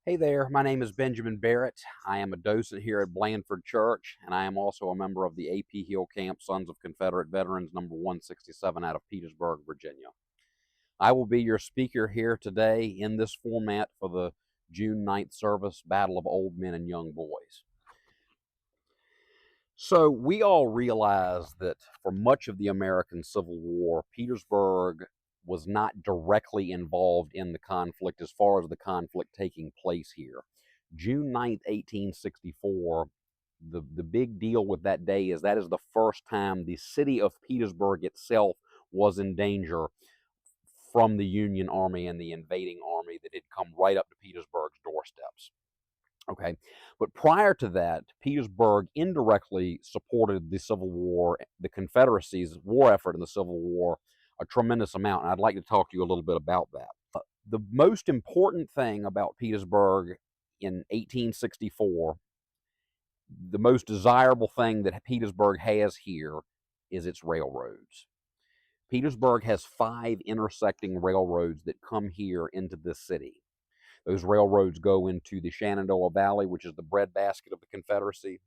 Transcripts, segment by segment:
Hey there, my name is Benjamin Barrett. I am a docent here at Blandford Church, and I am also a member of the A.P. Hill Camp Sons of Confederate Veterans, number 167 out of Petersburg, Virginia. I will be your speaker here today in this format for the June 9th service, Battle of Old Men and Young Boys. So, we all realize that for much of the American Civil War, Petersburg was not directly involved in the conflict as far as the conflict taking place here. June 9th, 1864, the big deal with that day is that is the first time the city of Petersburg itself was in danger from the Union Army and the invading army that had come right up to Petersburg's doorsteps. Okay. But prior to that, Petersburg indirectly supported the Civil War, the Confederacy's war effort in the Civil War, a tremendous amount. And I'd like to talk to you a little bit about that. The most important thing about Petersburg in 1864, the most desirable thing that Petersburg has here is its railroads. Petersburg has 5 intersecting railroads that come here into this city. Those railroads go into the Shenandoah Valley, which is the breadbasket of the Confederacy.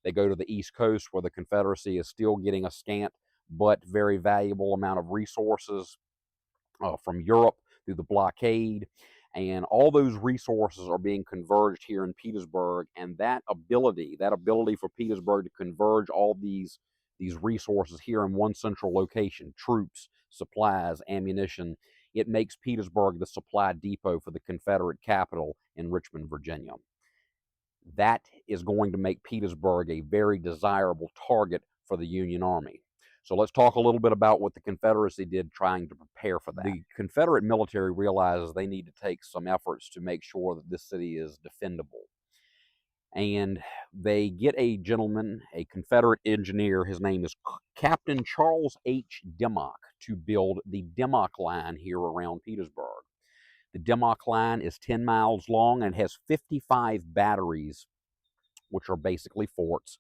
They go to the East Coast, where the Confederacy is still getting a scant but very valuable amount of resources from Europe through the blockade. And all those resources are being converged here in Petersburg. And that ability for Petersburg to converge all these resources here in one central location, troops, supplies, ammunition, it makes Petersburg the supply depot for the Confederate capital in Richmond, Virginia. That is going to make Petersburg a very desirable target for the Union Army. So let's talk a little bit about what the Confederacy did trying to prepare for that. The Confederate military realizes they need to take some efforts to make sure that this city is defendable. And they get a gentleman, a Confederate engineer, his name is Captain Charles H. Dimmock, to build the Dimmock Line here around Petersburg. The Dimmock Line is 10 miles long and has 55 batteries, which are basically forts,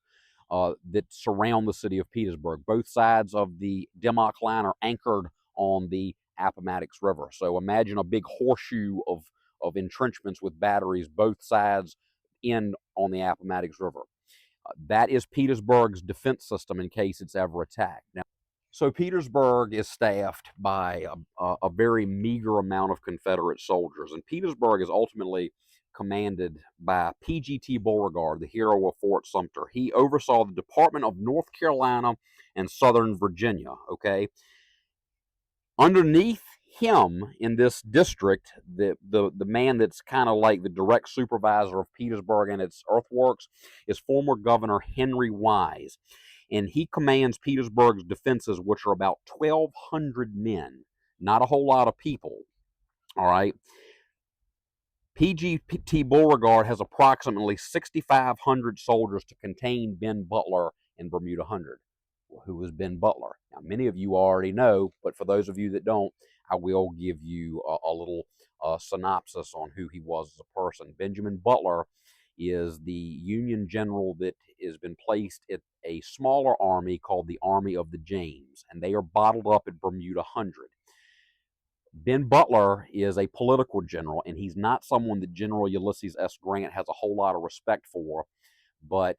that surround the city of Petersburg. Both sides of the Dimmock Line are anchored on the Appomattox River. So imagine a big horseshoe of entrenchments with batteries, both sides end on the Appomattox River. That is Petersburg's defense system in case it's ever attacked. Now, so Petersburg is staffed by a very meager amount of Confederate soldiers, and Petersburg is ultimately commanded by P.G.T. Beauregard, the hero of Fort Sumter. He oversaw the Department of North Carolina and Southern Virginia. Okay, underneath him in this district, the man that's kind of like the direct supervisor of Petersburg and its earthworks is former Governor Henry Wise, and he commands Petersburg's defenses, which are about 1,200 men, not a whole lot of people. All right. P.G.T. Beauregard has approximately 6,500 soldiers to contain Ben Butler in Bermuda Hundred. Well, who was Ben Butler? Now, many of you already know, but for those of you that don't, I will give you a little synopsis on who he was as a person. Benjamin Butler is the Union general that has been placed at a smaller army called the Army of the James, and they are bottled up at Bermuda Hundred. Ben Butler is a political general, and he's not someone that General Ulysses S. Grant has a whole lot of respect for. But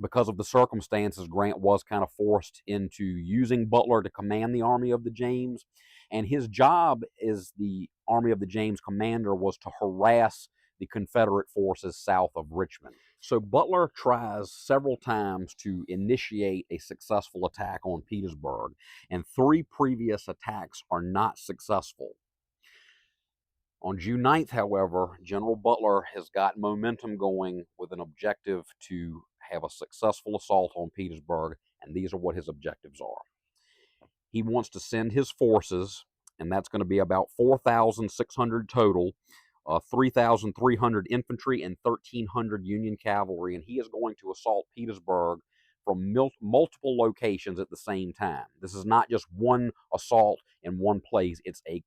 because of the circumstances, Grant was kind of forced into using Butler to command the Army of the James. And his job as the Army of the James commander was to harass the Confederate forces south of Richmond. So Butler tries several times to initiate a successful attack on Petersburg, and 3 previous attacks are not successful. On June 9th, however, General Butler has got momentum going with an objective to have a successful assault on Petersburg, and these are what his objectives are. He wants to send his forces, and that's going to be about 4,600 total, 3,300 infantry and 1,300 Union cavalry, and he is going to assault Petersburg from multiple locations at the same time. This is not just one assault in one place, it's a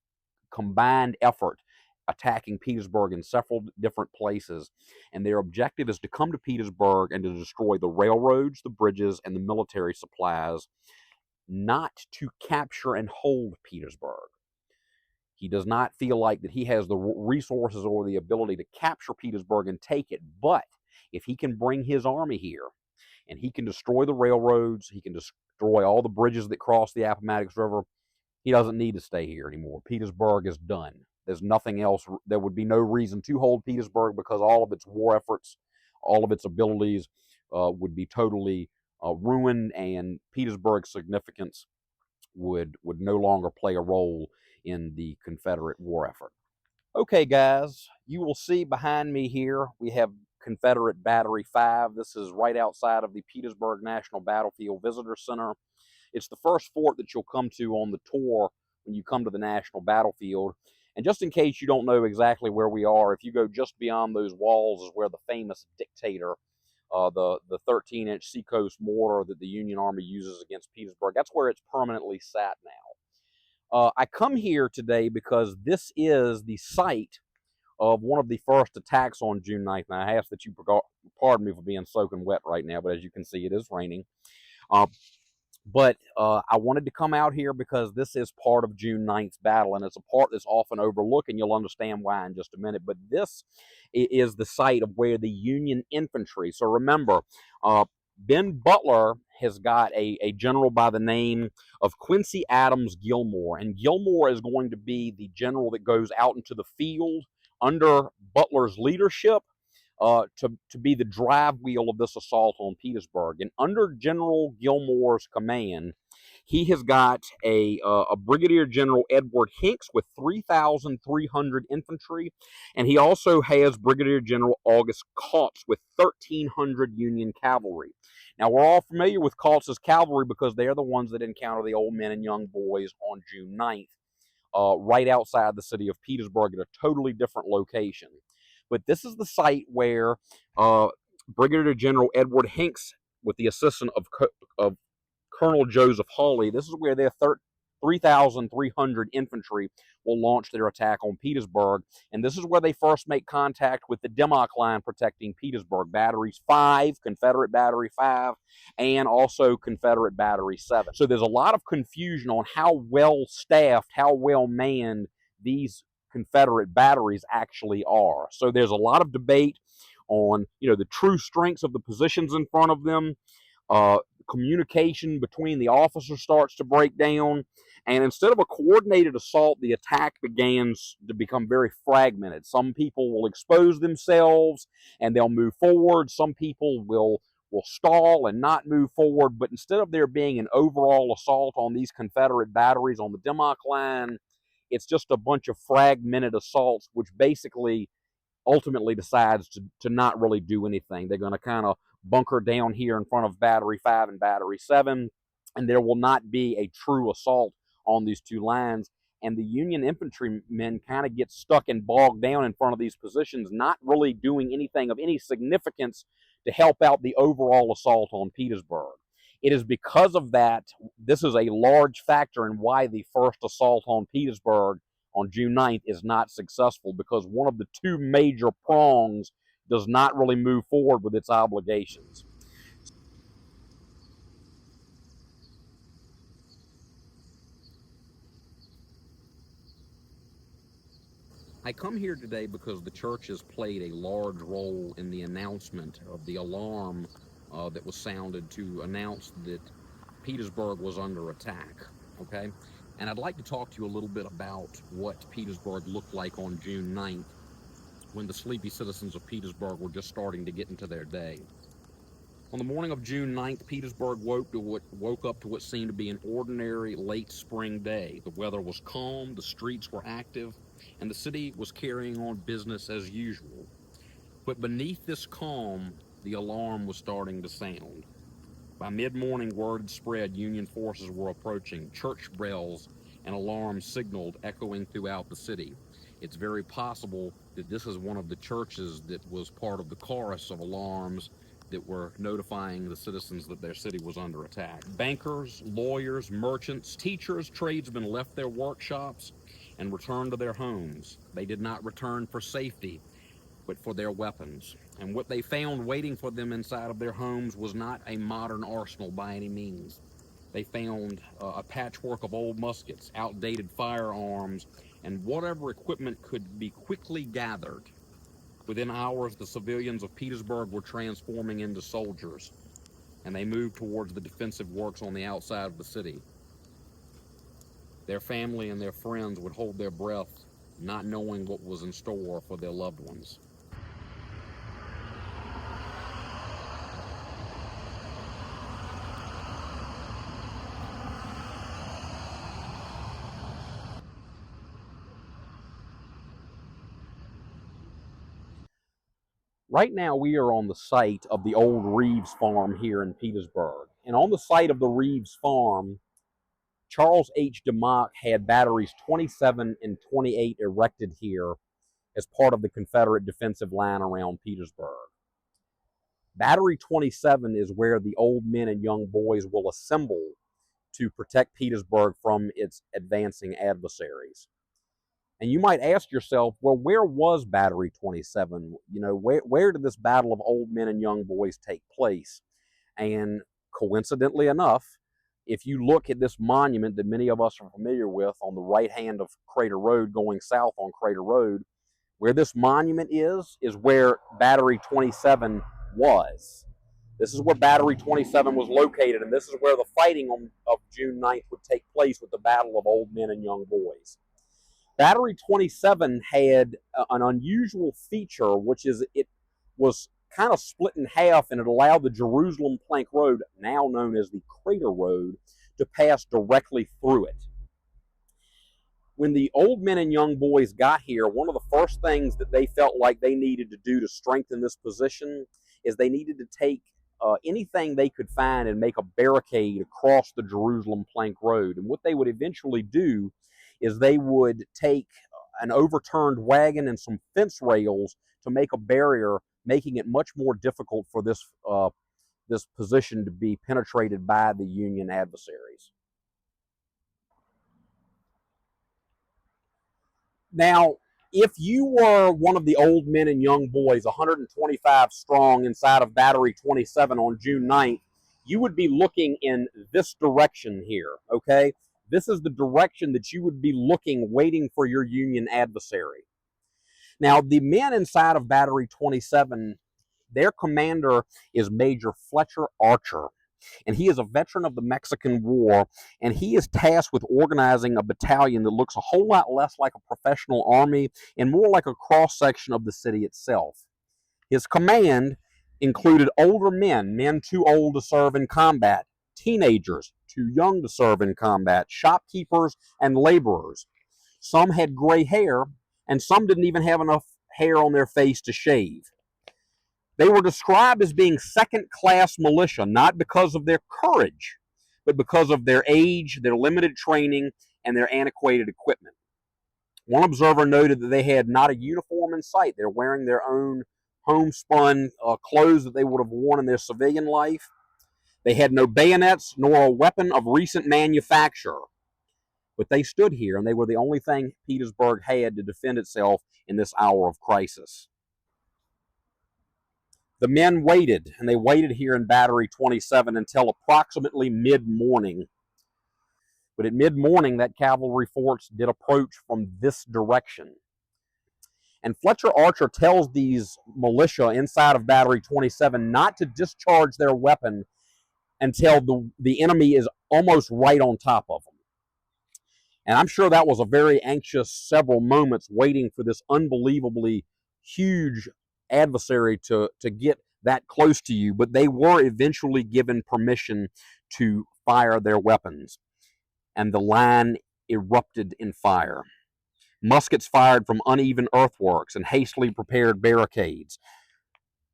combined effort attacking Petersburg in several different places. And their objective is to come to Petersburg and to destroy the railroads, the bridges, and the military supplies, not to capture and hold Petersburg. He does not feel like that he has the resources or the ability to capture Petersburg and take it. But if he can bring his army here and he can destroy the railroads, he can destroy all the bridges that cross the Appomattox River, he doesn't need to stay here anymore. Petersburg is done. There's nothing else. There would be no reason to hold Petersburg because all of its war efforts, all of its abilities would be totally ruined, and Petersburg's significance would no longer play a role in the Confederate war effort. Okay, guys, you will see behind me here we have Confederate Battery 5. This is right outside of the Petersburg National Battlefield Visitor Center. It's the first fort that you'll come to on the tour when you come to the National Battlefield. And just in case you don't know exactly where we are, if you go just beyond those walls is where the famous Dictator, the 13-inch Seacoast mortar that the Union Army uses against Petersburg, that's where it's permanently sat now. I come here today because this is the site of one of the first attacks on June 9th. Now, I ask that you pardon me for being soaking wet right now, but as you can see, it is raining. But I wanted to come out here because this is part of June 9th's battle, and it's a part that's often overlooked, and you'll understand why in just a minute. But this is the site of where the Union infantry, so remember, Ben Butler has got a general by the name of Quincy Adams Gilmore, and Gilmore is going to be the general that goes out into the field under Butler's leadership to be the drive wheel of this assault on Petersburg. And under General Gilmore's command, he has got a Brigadier General Edward Hinks with 3,300 infantry, and he also has Brigadier General August Kautz with 1,300 Union cavalry. Now, we're all familiar with Kautz's cavalry because they're the ones that encounter the old men and young boys on June 9th, right outside the city of Petersburg at a totally different location. But this is the site where Brigadier General Edward Hinks, with the assistance of Colonel Joseph Hawley, this is where their 3,300 infantry will launch their attack on Petersburg. And this is where they first make contact with the Dimmock line protecting Petersburg. Batteries 5, Confederate Battery 5, and also Confederate Battery 7. So there's a lot of confusion on how well staffed, how well manned these Confederate batteries actually are. So there's a lot of debate on, the true strengths of the positions in front of them. Communication between the officers starts to break down, and instead of a coordinated assault, the attack begins to become very fragmented. Some people will expose themselves and they'll move forward. Some people will stall and not move forward. But instead of there being an overall assault on these Confederate batteries on the Dimmock line, it's just a bunch of fragmented assaults, which basically ultimately decides to not really do anything. They're going to kind of bunker down here in front of Battery 5 and Battery 7, and there will not be a true assault on these two lines. And the Union infantrymen kind of get stuck and bogged down in front of these positions, not really doing anything of any significance to help out the overall assault on Petersburg. It is because of that, this is a large factor in why the first assault on Petersburg on June 9th is not successful, because one of the two major prongs does not really move forward with its obligations. I come here today because the church has played a large role in the announcement of the alarm that was sounded to announce that Petersburg was under attack, okay? And I'd like to talk to you a little bit about what Petersburg looked like on June 9th when the sleepy citizens of Petersburg were just starting to get into their day. On the morning of June 9th, Petersburg woke up to what seemed to be an ordinary late spring day. The weather was calm, the streets were active, and the city was carrying on business as usual. But beneath this calm, the alarm was starting to sound. By mid-morning, word had spread Union forces were approaching. Church bells and alarms signaled, echoing throughout the city. It's very possible that this is one of the churches that was part of the chorus of alarms that were notifying the citizens that their city was under attack. Bankers, lawyers, merchants, teachers, tradesmen left their workshops and returned to their homes. They did not return for safety, but for their weapons. And what they found waiting for them inside of their homes was not a modern arsenal by any means. They found a patchwork of old muskets, outdated firearms, and whatever equipment could be quickly gathered. Within hours, the civilians of Petersburg were transforming into soldiers, and they moved towards the defensive works on the outside of the city. Their family and their friends would hold their breath, not knowing what was in store for their loved ones. Right now, we are on the site of the old Reeves farm here in Petersburg. And on the site of the Reeves farm, Charles H. DeMock had batteries 27 and 28 erected here as part of the Confederate defensive line around Petersburg. Battery 27 is where the old men and young boys will assemble to protect Petersburg from its advancing adversaries. And you might ask yourself, well, where was Battery 27? You know, where did this battle of old men and young boys take place? And coincidentally enough, if you look at this monument that many of us are familiar with on the right hand of Crater Road going south on Crater Road, where this monument is where Battery 27 was. This is where Battery 27 was located, and this is where the fighting of June 9th would take place with the Battle of Old Men and Young Boys. Battery 27 had an unusual feature, which is it was kind of split in half, and it allowed the Jerusalem Plank Road, now known as the Crater Road, to pass directly through it. When the old men and young boys got here, one of the first things that they felt like they needed to do to strengthen this position is they needed to take anything they could find and make a barricade across the Jerusalem Plank Road. And what they would eventually do is they would take an overturned wagon and some fence rails to make a barrier, making it much more difficult for this position to be penetrated by the Union adversaries. Now, if you were one of the old men and young boys, 125 strong inside of Battery 27 on June 9th, you would be looking in this direction here, okay? This is the direction that you would be looking, waiting for your Union adversary. Now, the men inside of Battery 27, their commander is Major Fletcher Archer, and he is a veteran of the Mexican War, and he is tasked with organizing a battalion that looks a whole lot less like a professional army and more like a cross-section of the city itself. His command included older men too old to serve in combat, teenagers too young to serve in combat, shopkeepers and laborers. Some had gray hair, and some didn't even have enough hair on their face to shave. They were described as being second-class militia, not because of their courage, but because of their age, their limited training, and their antiquated equipment. One observer noted that they had not a uniform in sight. They're wearing their own homespun clothes that they would have worn in their civilian life. They had no bayonets nor a weapon of recent manufacture. But they stood here, and they were the only thing Petersburg had to defend itself in this hour of crisis. The men waited, and they waited here in Battery 27 until approximately mid-morning. But at mid-morning, that cavalry force did approach from this direction. And Fletcher Archer tells these militia inside of Battery 27 not to discharge their weapon until the enemy is almost right on top of them. And I'm sure that was a very anxious several moments waiting for this unbelievably huge adversary to get that close to you, but they were eventually given permission to fire their weapons, and the line erupted in fire. Muskets fired from uneven earthworks and hastily prepared barricades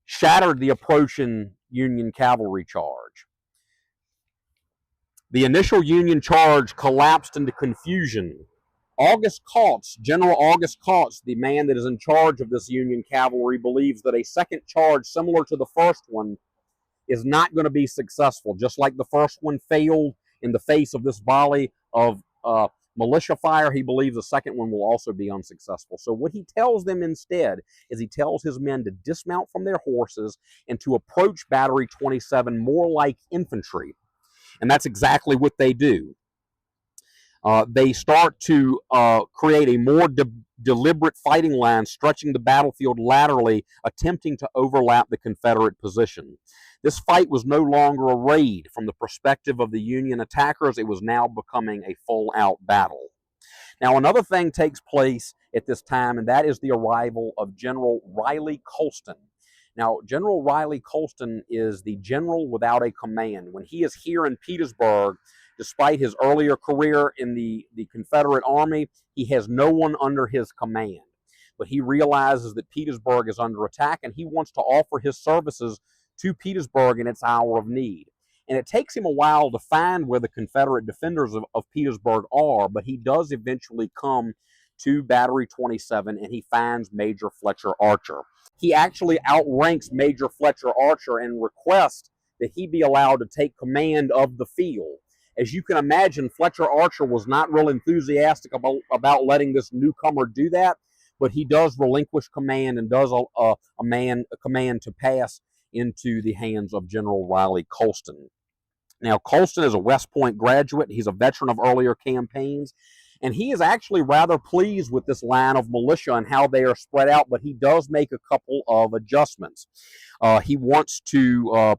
shattered the approaching Union cavalry charge. The initial Union charge collapsed into confusion. General August Kautz, the man that is in charge of this Union cavalry, believes that a second charge similar to the first one is not going to be successful. Just like the first one failed in the face of this volley of militia fire, he believes the second one will also be unsuccessful. So what he tells them instead is he tells his men to dismount from their horses and to approach Battery 27 more like infantry. And that's exactly what they do. They start to create a more deliberate fighting line, stretching the battlefield laterally, attempting to overlap the Confederate position. This fight was no longer a raid from the perspective of the Union attackers. It was now becoming a full-out battle. Now, another thing takes place at this time, and that is the arrival of General Riley Colston. Now, General Riley Colston is the general without a command. When he is here in Petersburg, despite his earlier career in the Confederate Army, he has no one under his command. But he realizes that Petersburg is under attack, and he wants to offer his services to Petersburg in its hour of need. And it takes him a while to find where the Confederate defenders of Petersburg are, but he does eventually come to Battery 27, and he finds Major Fletcher Archer. He actually outranks Major Fletcher Archer and requests that he be allowed to take command of the field. As you can imagine, Fletcher Archer was not real enthusiastic about letting this newcomer do that, but he does relinquish command and does a command to pass into the hands of General Riley Colston. Now, Colston is a West Point graduate. He's a veteran of earlier campaigns, and he is actually rather pleased with this line of militia and how they are spread out, but he does make a couple of adjustments. He wants to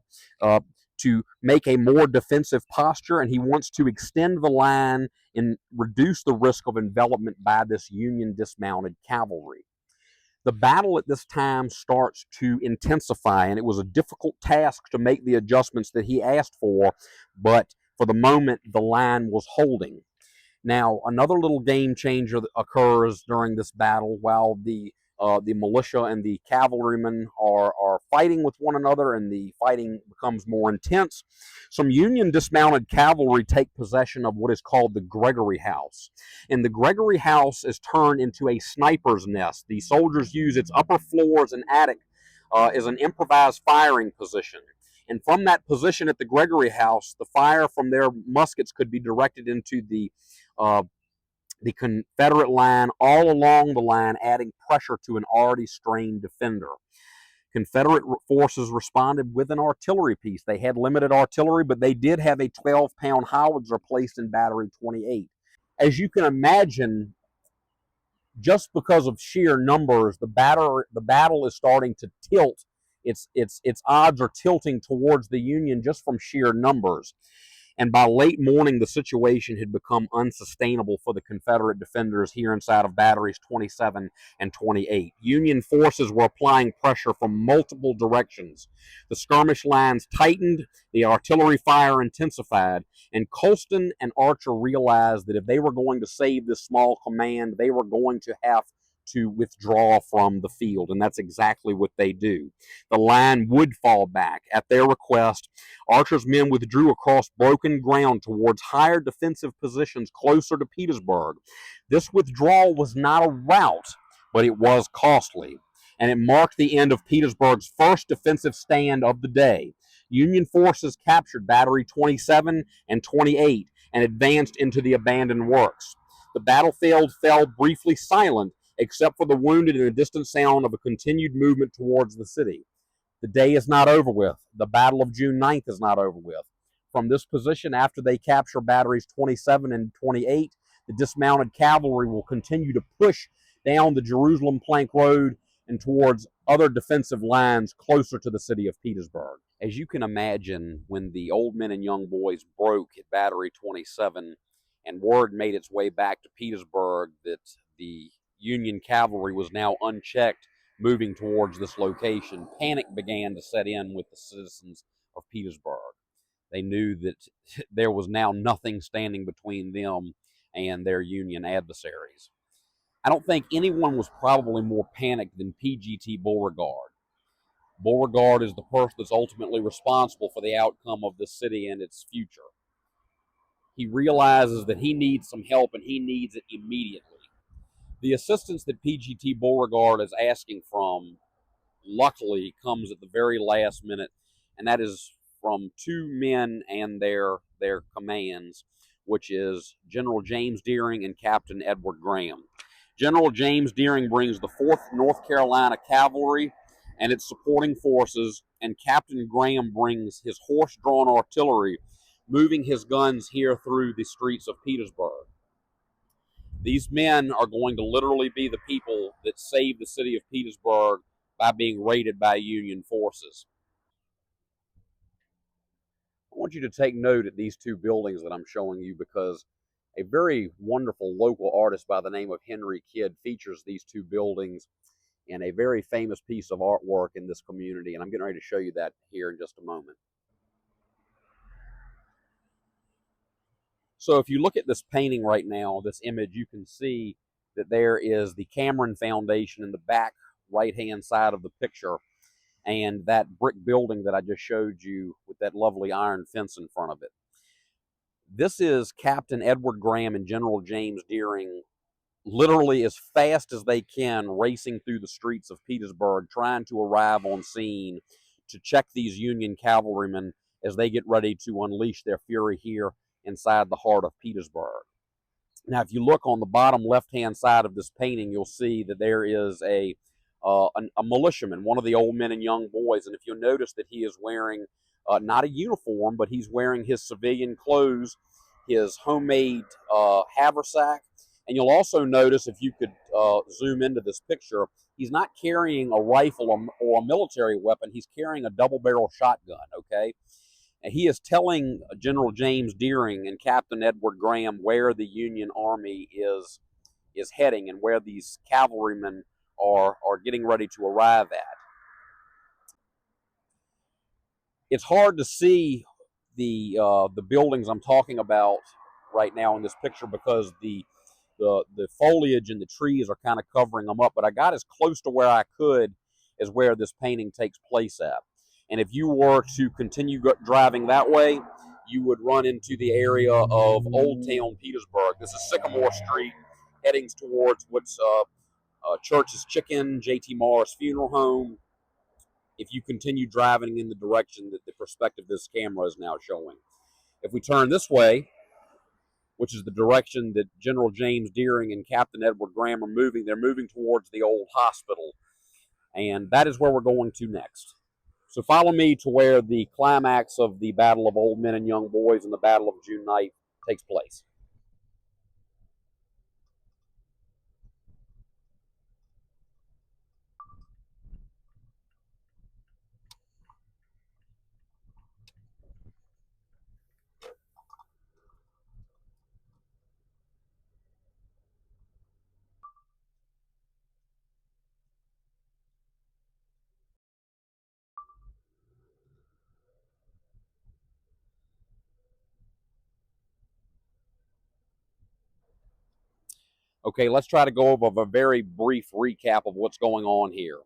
make a more defensive posture, and he wants to extend the line and reduce the risk of envelopment by this Union dismounted cavalry. The battle at this time starts to intensify, and it was a difficult task to make the adjustments that he asked for, but for the moment, the line was holding. Now, another little game changer occurs during this battle while the militia and the cavalrymen are fighting with one another, and the fighting becomes more intense. Some Union dismounted cavalry take possession of what is called the Gregory House. And the Gregory House is turned into a sniper's nest. The soldiers use its upper floors and attic as an improvised firing position. And from that position at the Gregory House, the fire from their muskets could be directed into the Confederate line all along the line, adding pressure to an already strained defender. Confederate forces responded with an artillery piece. They had limited artillery, but they did have a 12-pound howitzer placed in Battery 28. As you can imagine, just because of sheer numbers, the battle is starting to tilt. Its odds are tilting towards the Union just from sheer numbers. And by late morning, the situation had become unsustainable for the Confederate defenders here inside of Batteries 27 and 28. Union forces were applying pressure from multiple directions. The skirmish lines tightened, the artillery fire intensified, and Colston and Archer realized that if they were going to save this small command, they were going to have to withdraw from the field, and that's exactly what they do. The line would fall back. At their request, Archer's men withdrew across broken ground towards higher defensive positions closer to Petersburg. This withdrawal was not a rout, but it was costly, and it marked the end of Petersburg's first defensive stand of the day. Union forces captured Battery 27 and 28 and advanced into the abandoned works. The battlefield fell briefly silent, except for the wounded and the distant sound of a continued movement towards the city. The day is not over with. The Battle of June 9th is not over with. From this position, after they capture Batteries 27 and 28, the dismounted cavalry will continue to push down the Jerusalem Plank Road and towards other defensive lines closer to the city of Petersburg. As you can imagine, when the old men and young boys broke at Battery 27 and word made its way back to Petersburg that the Union cavalry was now unchecked moving towards this location, panic began to set in with the citizens of Petersburg. They knew that there was now nothing standing between them and their Union adversaries. I don't think anyone was probably more panicked than PGT Beauregard. Beauregard is the person that's ultimately responsible for the outcome of the city and its future. He realizes that he needs some help, and he needs it immediately. The assistance that PGT Beauregard is asking from, luckily, comes at the very last minute, and that is from two men and their commands, which is General James Deering and Captain Edward Graham. General James Deering brings the 4th North Carolina Cavalry and its supporting forces, and Captain Graham brings his horse-drawn artillery, moving his guns here through the streets of Petersburg. These men are going to literally be the people that saved the city of Petersburg by being raided by Union forces. I want you to take note of these two buildings that I'm showing you, because a very wonderful local artist by the name of Henry Kidd features these two buildings in a very famous piece of artwork in this community, and I'm getting ready to show you that here in just a moment. So if you look at this painting right now, this image, you can see that there is the Cameron Foundation in the back right-hand side of the picture, and that brick building that I just showed you with that lovely iron fence in front of it. This is Captain Edward Graham and General James Deering, literally as fast as they can, racing through the streets of Petersburg, trying to arrive on scene to check these Union cavalrymen as they get ready to unleash their fury here inside the heart of Petersburg. Now, if you look on the bottom left-hand side of this painting, you'll see that there is a militiaman, one of the old men and young boys, and if you'll notice that he is wearing not a uniform, but he's wearing his civilian clothes, his homemade haversack, and you'll also notice, if you could zoom into this picture, he's not carrying a rifle or a military weapon, he's carrying a double-barrel shotgun, okay? And he is telling General James Deering and Captain Edward Graham where the Union Army is heading and where these cavalrymen are getting ready to arrive at. It's hard to see the buildings I'm talking about right now in this picture, because the foliage and the trees are kind of covering them up, but I got as close to where I could as where this painting takes place at. And if you were to continue driving that way, you would run into the area of Old Town Petersburg. This is Sycamore Street, heading towards what's Church's Chicken, J.T. Morris Funeral Home, if you continue driving in the direction that the perspective this camera is now showing. If we turn this way, which is the direction that General James Deering and Captain Edward Graham are moving, they're moving towards the old hospital. And that is where we're going to next. So follow me to where the climax of the Battle of Old Men and Young Boys and the Battle of June night takes place. Okay, let's try to go over a very brief recap of what's going on here.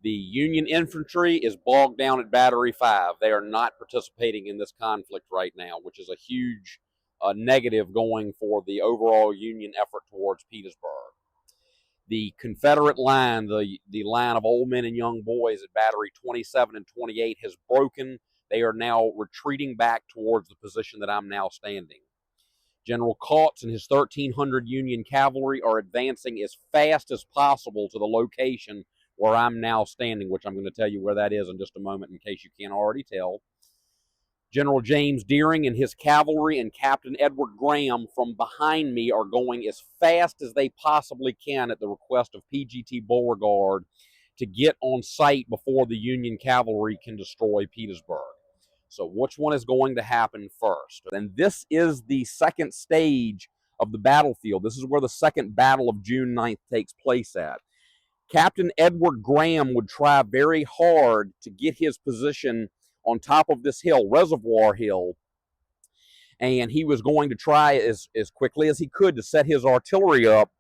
The Union infantry is bogged down at Battery 5. They are not participating in this conflict right now, which is a huge negative going for the overall Union effort towards Petersburg. The Confederate line, the line of old men and young boys at Battery 27 and 28, has broken. They are now retreating back towards the position that I'm now standing. General Kautz and his 1,300 Union cavalry are advancing as fast as possible to the location where I'm now standing, which I'm going to tell you where that is in just a moment in case you can't already tell. General James Deering and his cavalry and Captain Edward Graham from behind me are going as fast as they possibly can at the request of PGT Beauregard to get on site before the Union cavalry can destroy Petersburg. So which one is going to happen first? And this is the second stage of the battlefield. This is where the second battle of June 9th takes place at. Captain Edward Graham would try very hard to get his position on top of this hill, Reservoir Hill, and he was going to try as quickly as he could to set his artillery up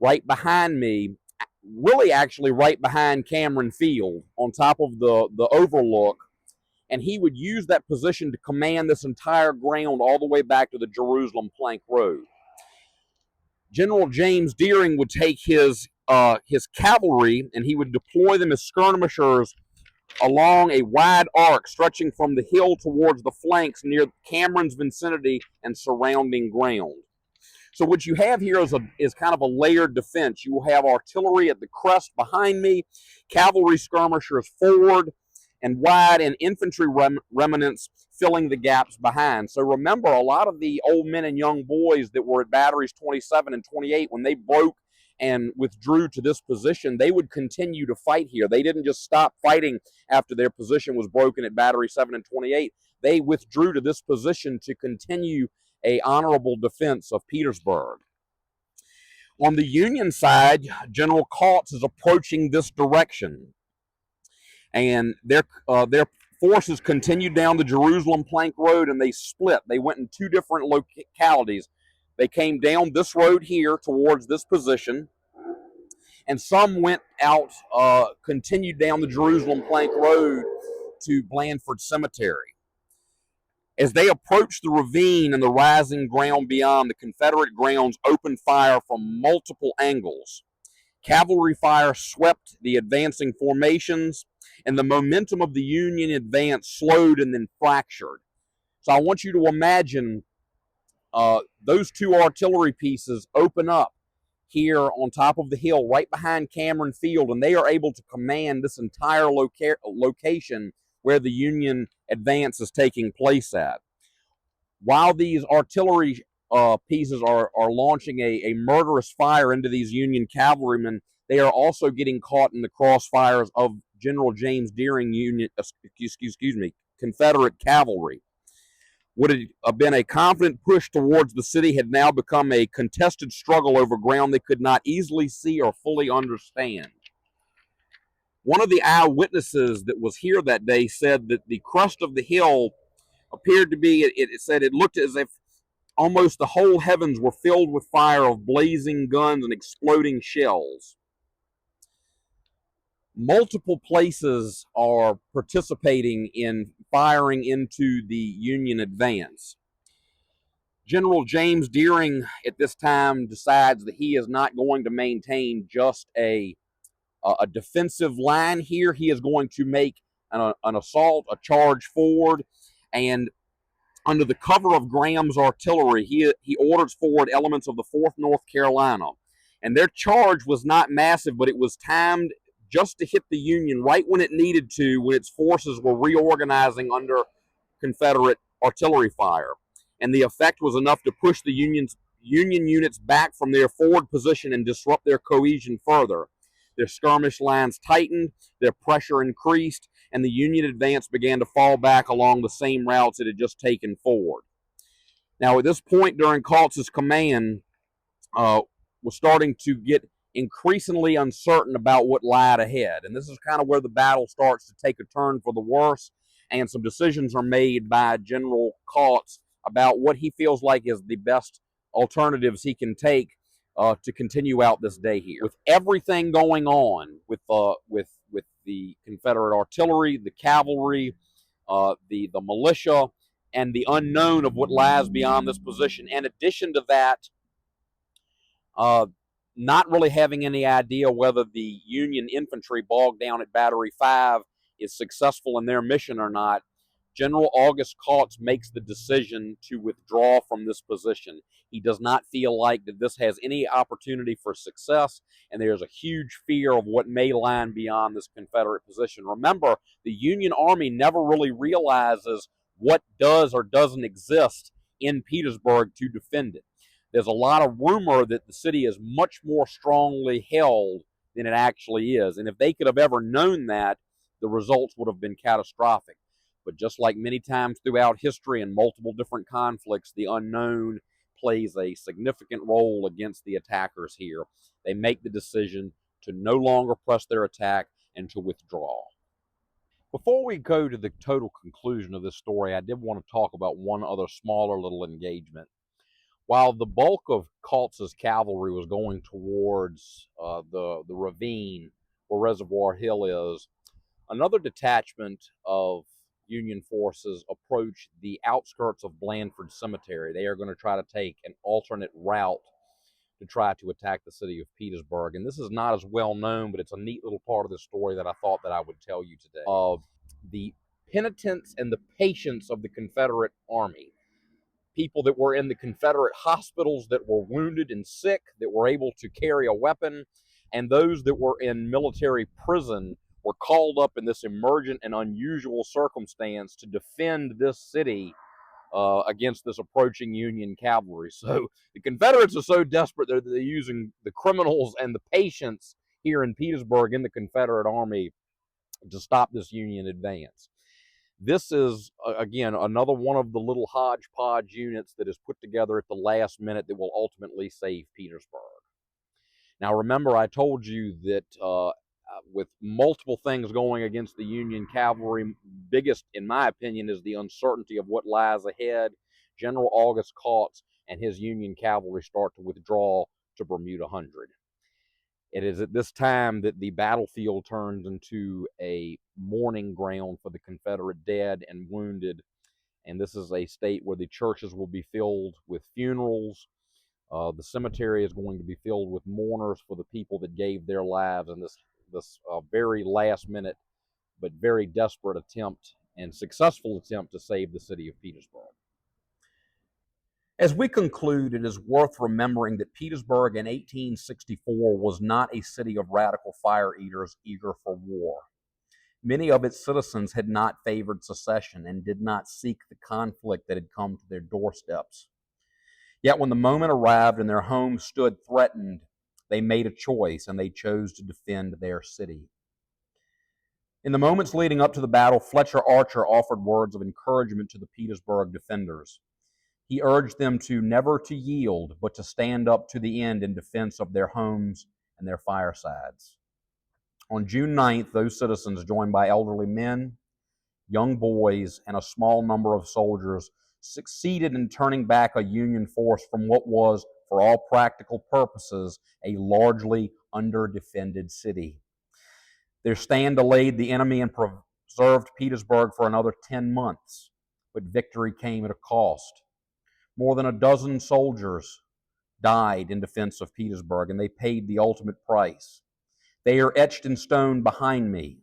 right behind me, really actually right behind Cameron Field on top of the overlook, and he would use that position to command this entire ground all the way back to the Jerusalem Plank Road. General James Deering would take his cavalry and he would deploy them as skirmishers along a wide arc stretching from the hill towards the flanks near Cameron's vicinity and surrounding ground. So what you have here is kind of a layered defense. You will have artillery at the crest behind me, cavalry skirmishers forward, and wide, and infantry remnants filling the gaps behind. So remember, a lot of the old men and young boys that were at batteries 27 and 28, when they broke and withdrew to this position, they would continue to fight here. They didn't just stop fighting after their position was broken at battery 7 and 28. They withdrew to this position to continue a honorable defense of Petersburg. On the Union side, General Kautz is approaching this direction, and their forces continued down the Jerusalem Plank Road, and they split. They went in two different localities. They came down this road here towards this position, and some went out, continued down the Jerusalem Plank Road to Blandford Cemetery. As they approached the ravine and the rising ground beyond, the Confederate grounds opened fire from multiple angles. Cavalry fire swept the advancing formations, and the momentum of the Union advance slowed and then fractured. So I want you to imagine those two artillery pieces open up here on top of the hill right behind Cameron Field, and they are able to command this entire location where the Union advance is taking place at. While these artillery pieces are launching a murderous fire into these Union cavalrymen, they are also getting caught in the crossfires of General James Deering Confederate cavalry. What had been a confident push towards the city had now become a contested struggle over ground they could not easily see or fully understand. One of the eyewitnesses that was here that day said that the crest of the hill appeared to be, it said it looked as if almost the whole heavens were filled with fire of blazing guns and exploding shells. Multiple places are participating in firing into the Union advance. General James Deering at this time decides that he is not going to maintain just a defensive line here. He is going to make an assault, a charge forward, and under the cover of Graham's artillery, he orders forward elements of the 4th North Carolina. And their charge was not massive, but it was timed just to hit the Union right when it needed to, when its forces were reorganizing under Confederate artillery fire. And the effect was enough to push the Union units back from their forward position and disrupt their cohesion further. Their skirmish lines tightened, their pressure increased, and the Union advance began to fall back along the same routes it had just taken forward. Now, at this point during Kautz's command, was starting to get increasingly uncertain about what lied ahead. And this is kind of where the battle starts to take a turn for the worse, and some decisions are made by General Kautz about what he feels like is the best alternatives he can take to continue out this day here. With everything going on with the Confederate artillery, the cavalry, the militia, and the unknown of what lies beyond this position. In addition to that, not really having any idea whether the Union infantry bogged down at Battery 5 is successful in their mission or not, General August Kautz makes the decision to withdraw from this position. He does not feel like that this has any opportunity for success, and there's a huge fear of what may lie beyond this Confederate position. Remember, the Union Army never really realizes what does or doesn't exist in Petersburg to defend it. There's a lot of rumor that the city is much more strongly held than it actually is, and if they could have ever known that, the results would have been catastrophic. But just like many times throughout history and multiple different conflicts, the unknown plays a significant role against the attackers here. They make the decision to no longer press their attack and to withdraw. Before we go to the total conclusion of this story, I did want to talk about one other smaller little engagement. While the bulk of Kautz's cavalry was going towards the ravine where Reservoir Hill is, another detachment of Union forces approached the outskirts of Blandford Cemetery. They are going to try to take an alternate route to try to attack the city of Petersburg. And this is not as well known, but it's a neat little part of the story that I thought that I would tell you today. Of the penitence and the patience of the Confederate Army. People that were in the Confederate hospitals that were wounded and sick, that were able to carry a weapon, and those that were in military prison were called up in this emergent and unusual circumstance to defend this city against this approaching Union cavalry. So the Confederates are so desperate that they're using the criminals and the patients here in Petersburg in the Confederate Army to stop this Union advance. This is, again, another one of the little hodgepodge units that is put together at the last minute that will ultimately save Petersburg. Now, remember, I told you that with multiple things going against the Union cavalry, biggest, in my opinion, is the uncertainty of what lies ahead. General August Kautz and his Union cavalry start to withdraw to Bermuda Hundred. It is at this time that the battlefield turns into a mourning ground for the Confederate dead and wounded, and this is a state where the churches will be filled with funerals. The cemetery is going to be filled with mourners for the people that gave their lives in this very last minute but very desperate attempt and successful attempt to save the city of Petersburg. As we conclude, it is worth remembering that Petersburg in 1864 was not a city of radical fire eaters eager for war. Many of its citizens had not favored secession and did not seek the conflict that had come to their doorsteps. Yet when the moment arrived and their homes stood threatened, they made a choice and they chose to defend their city. In the moments leading up to the battle, Fletcher Archer offered words of encouragement to the Petersburg defenders. He urged them to never to yield, but to stand up to the end in defense of their homes and their firesides. On June 9th, those citizens, joined by elderly men, young boys, and a small number of soldiers, succeeded in turning back a Union force from what was, for all practical purposes, a largely under-defended city. Their stand delayed the enemy and preserved Petersburg for another 10 months, but victory came at a cost. More than a dozen soldiers died in defense of Petersburg, and they paid the ultimate price. They are etched in stone behind me.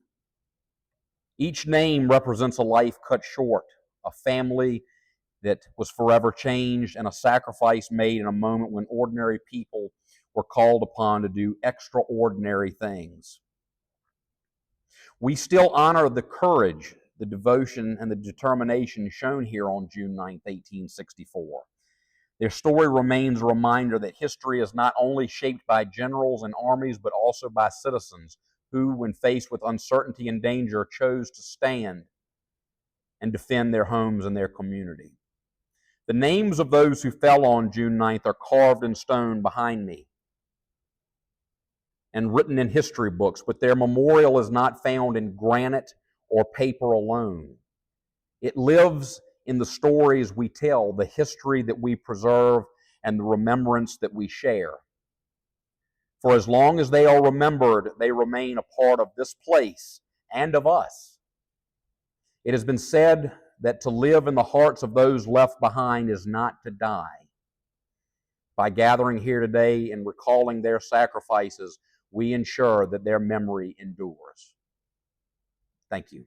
Each name represents a life cut short, a family that was forever changed, and a sacrifice made in a moment when ordinary people were called upon to do extraordinary things. We still honor the courage, the devotion, and the determination shown here on June 9, 1864. Their story remains a reminder that history is not only shaped by generals and armies, but also by citizens who, when faced with uncertainty and danger, chose to stand and defend their homes and their community. The names of those who fell on June 9th are carved in stone behind me and written in history books, but their memorial is not found in granite or paper alone. It lives in the stories we tell, the history that we preserve, and the remembrance that we share. For as long as they are remembered, they remain a part of this place and of us. It has been said that to live in the hearts of those left behind is not to die. By gathering here today and recalling their sacrifices, we ensure that their memory endures. Thank you.